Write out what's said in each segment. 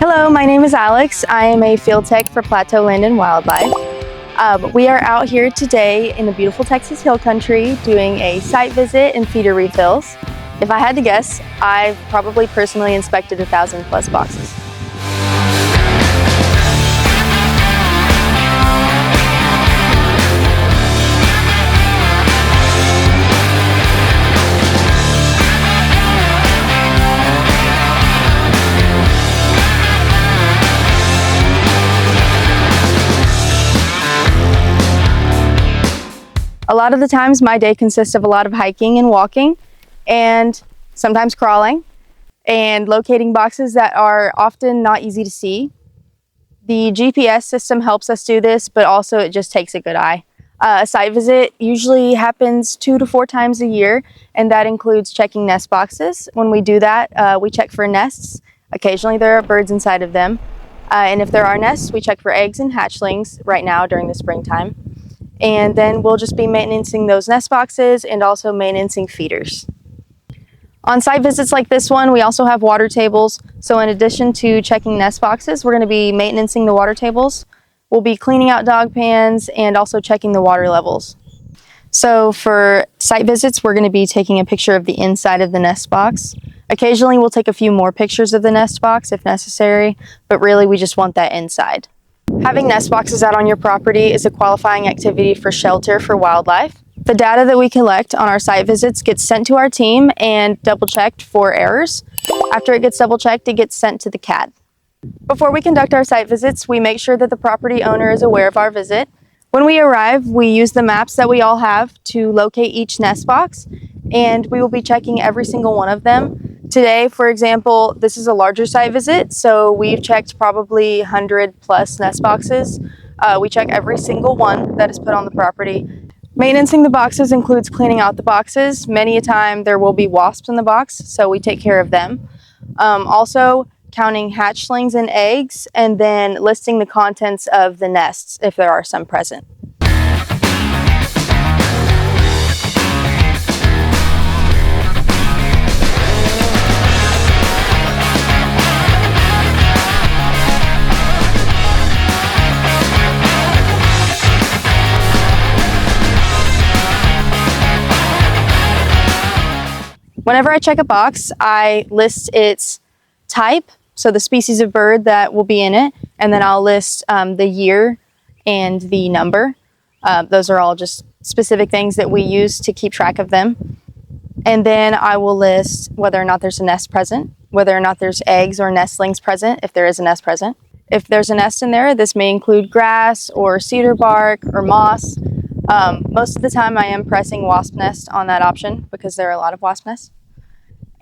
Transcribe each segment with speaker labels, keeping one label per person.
Speaker 1: Hello, my name is Alex. I am a field tech for Plateau Land and Wildlife. We are out here today in the beautiful Texas Hill Country doing a site visit and feeder refills. If I had to guess, I've probably personally inspected 1,000 plus boxes. A lot of the times my day consists of a lot of hiking and walking and sometimes crawling and locating boxes that are often not easy to see. The GPS system helps us do this, but also it just takes a good eye. A site visit usually happens 2 to 4 times a year, and that includes checking nest boxes. When we do that, we check for nests. Occasionally there are birds inside of them. And if there are nests, we check for eggs and hatchlings right now during the springtime. And then we'll just be maintaining those nest boxes and also maintaining feeders. On site visits like this one, we also have water tables. So in addition to checking nest boxes, we're going to be maintaining the water tables. We'll be cleaning out dog pans and also checking the water levels. So for site visits, we're going to be taking a picture of the inside of the nest box. Occasionally we'll take a few more pictures of the nest box if necessary, but really we just want that inside. Having nest boxes out on your property is a qualifying activity for shelter for wildlife. The data that we collect on our site visits gets sent to our team and double-checked for errors. After it gets double-checked, it gets sent to the CAD. Before we conduct our site visits, we make sure that the property owner is aware of our visit. When we arrive, we use the maps that we all have to locate each nest box, and we will be checking every single one of them. Today, for example, this is a larger site visit, so we've checked probably 100 plus nest boxes. We check every single one that is put on the property. Maintaining the boxes includes cleaning out the boxes. Many a time there will be wasps in the box, so we take care of them. Also counting hatchlings and eggs, and then listing the contents of the nests if there are some present. Whenever I check a box, I list its type, so the species of bird that will be in it, and then I'll list the year and the number. Those are all just specific things that we use to keep track of them. And then I will list whether or not there's a nest present, whether or not there's eggs or nestlings present, if there is a nest present. If there's a nest in there, this may include grass or cedar bark or moss. Most of the time I am pressing wasp nest on that option because there are a lot of wasp nests.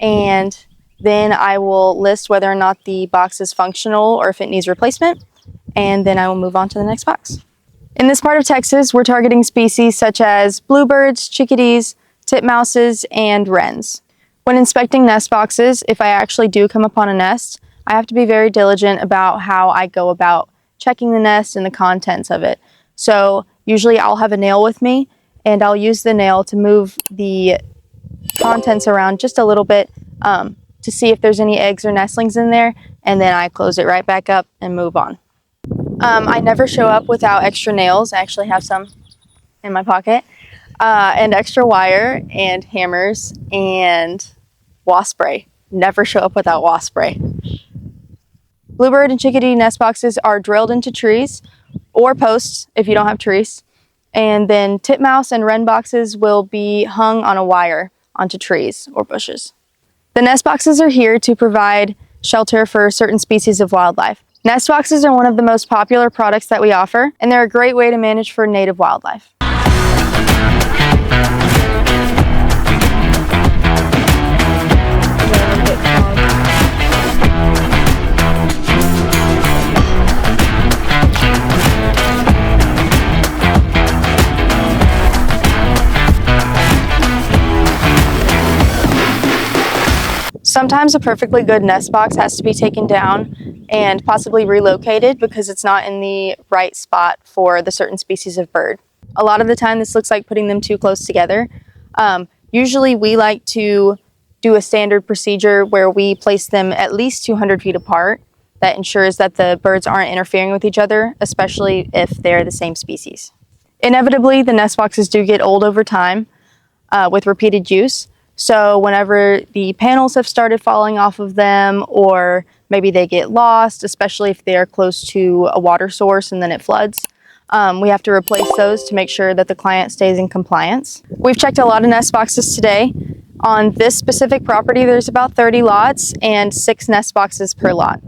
Speaker 1: And then I will list whether or not the box is functional or if it needs replacement, and then I will move on to the next box. In this part of Texas, we're targeting species such as bluebirds, chickadees, titmouses, and wrens. When inspecting nest boxes, if I actually do come upon a nest, I have to be very diligent about how I go about checking the nest and the contents of it. So usually I'll have a nail with me, and I'll use the nail to move the contents around just a little bit to see if there's any eggs or nestlings in there, and then I close it right back up and move on. I never show up without extra nails. I actually have some in my pocket, and extra wire and hammers and wasp spray. Never show up without wasp spray. Bluebird and chickadee nest boxes are drilled into trees or posts if you don't have trees, and then titmouse and wren boxes will be hung on a wire onto trees or bushes. The nest boxes are here to provide shelter for certain species of wildlife. Nest boxes are one of the most popular products that we offer, and they're a great way to manage for native wildlife. Sometimes a perfectly good nest box has to be taken down and possibly relocated because it's not in the right spot for the certain species of bird. A lot of the time this looks like putting them too close together. Usually we like to do a standard procedure where we place them at least 200 feet apart. that ensures that the birds aren't interfering with each other, especially if they're the same species. Inevitably, the nest boxes do get old over time with repeated use. So whenever the panels have started falling off of them, or maybe they get lost, especially if they are close to a water source and then it floods, we have to replace those to make sure that the client stays in compliance. We've checked a lot of nest boxes today. On this specific property, there's about 30 lots and 6 nest boxes per lot.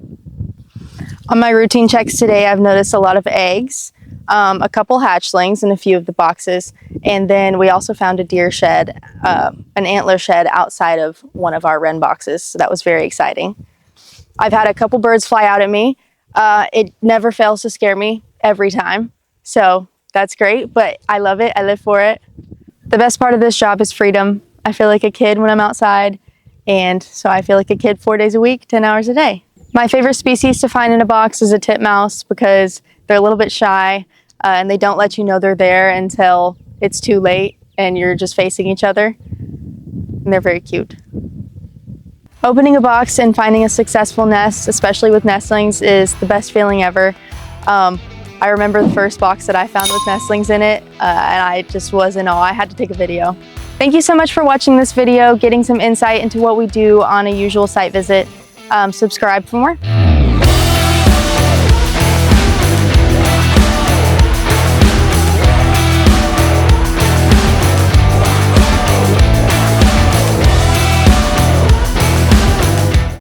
Speaker 1: On my routine checks today, I've noticed a lot of eggs, a couple hatchlings in a few of the boxes, and then we also found a deer shed, an antler shed outside of one of our wren boxes, so that was very exciting. I've had a couple birds fly out at me. It never fails to scare me every time, so that's great, but I love it. I live for it. The best part of this job is freedom. I feel like a kid when I'm outside, and so I feel like a kid 4 days a week, 10 hours a day. My favorite species to find in a box is a titmouse because they're a little bit shy and they don't let you know they're there until it's too late and you're just facing each other. And they're very cute. Opening a box and finding a successful nest, especially with nestlings, is the best feeling ever. I remember the first box that I found with nestlings in it, and I just was in awe. I had to take a video. Thank you so much for watching this video, getting some insight into what we do on a usual site visit. Subscribe for more.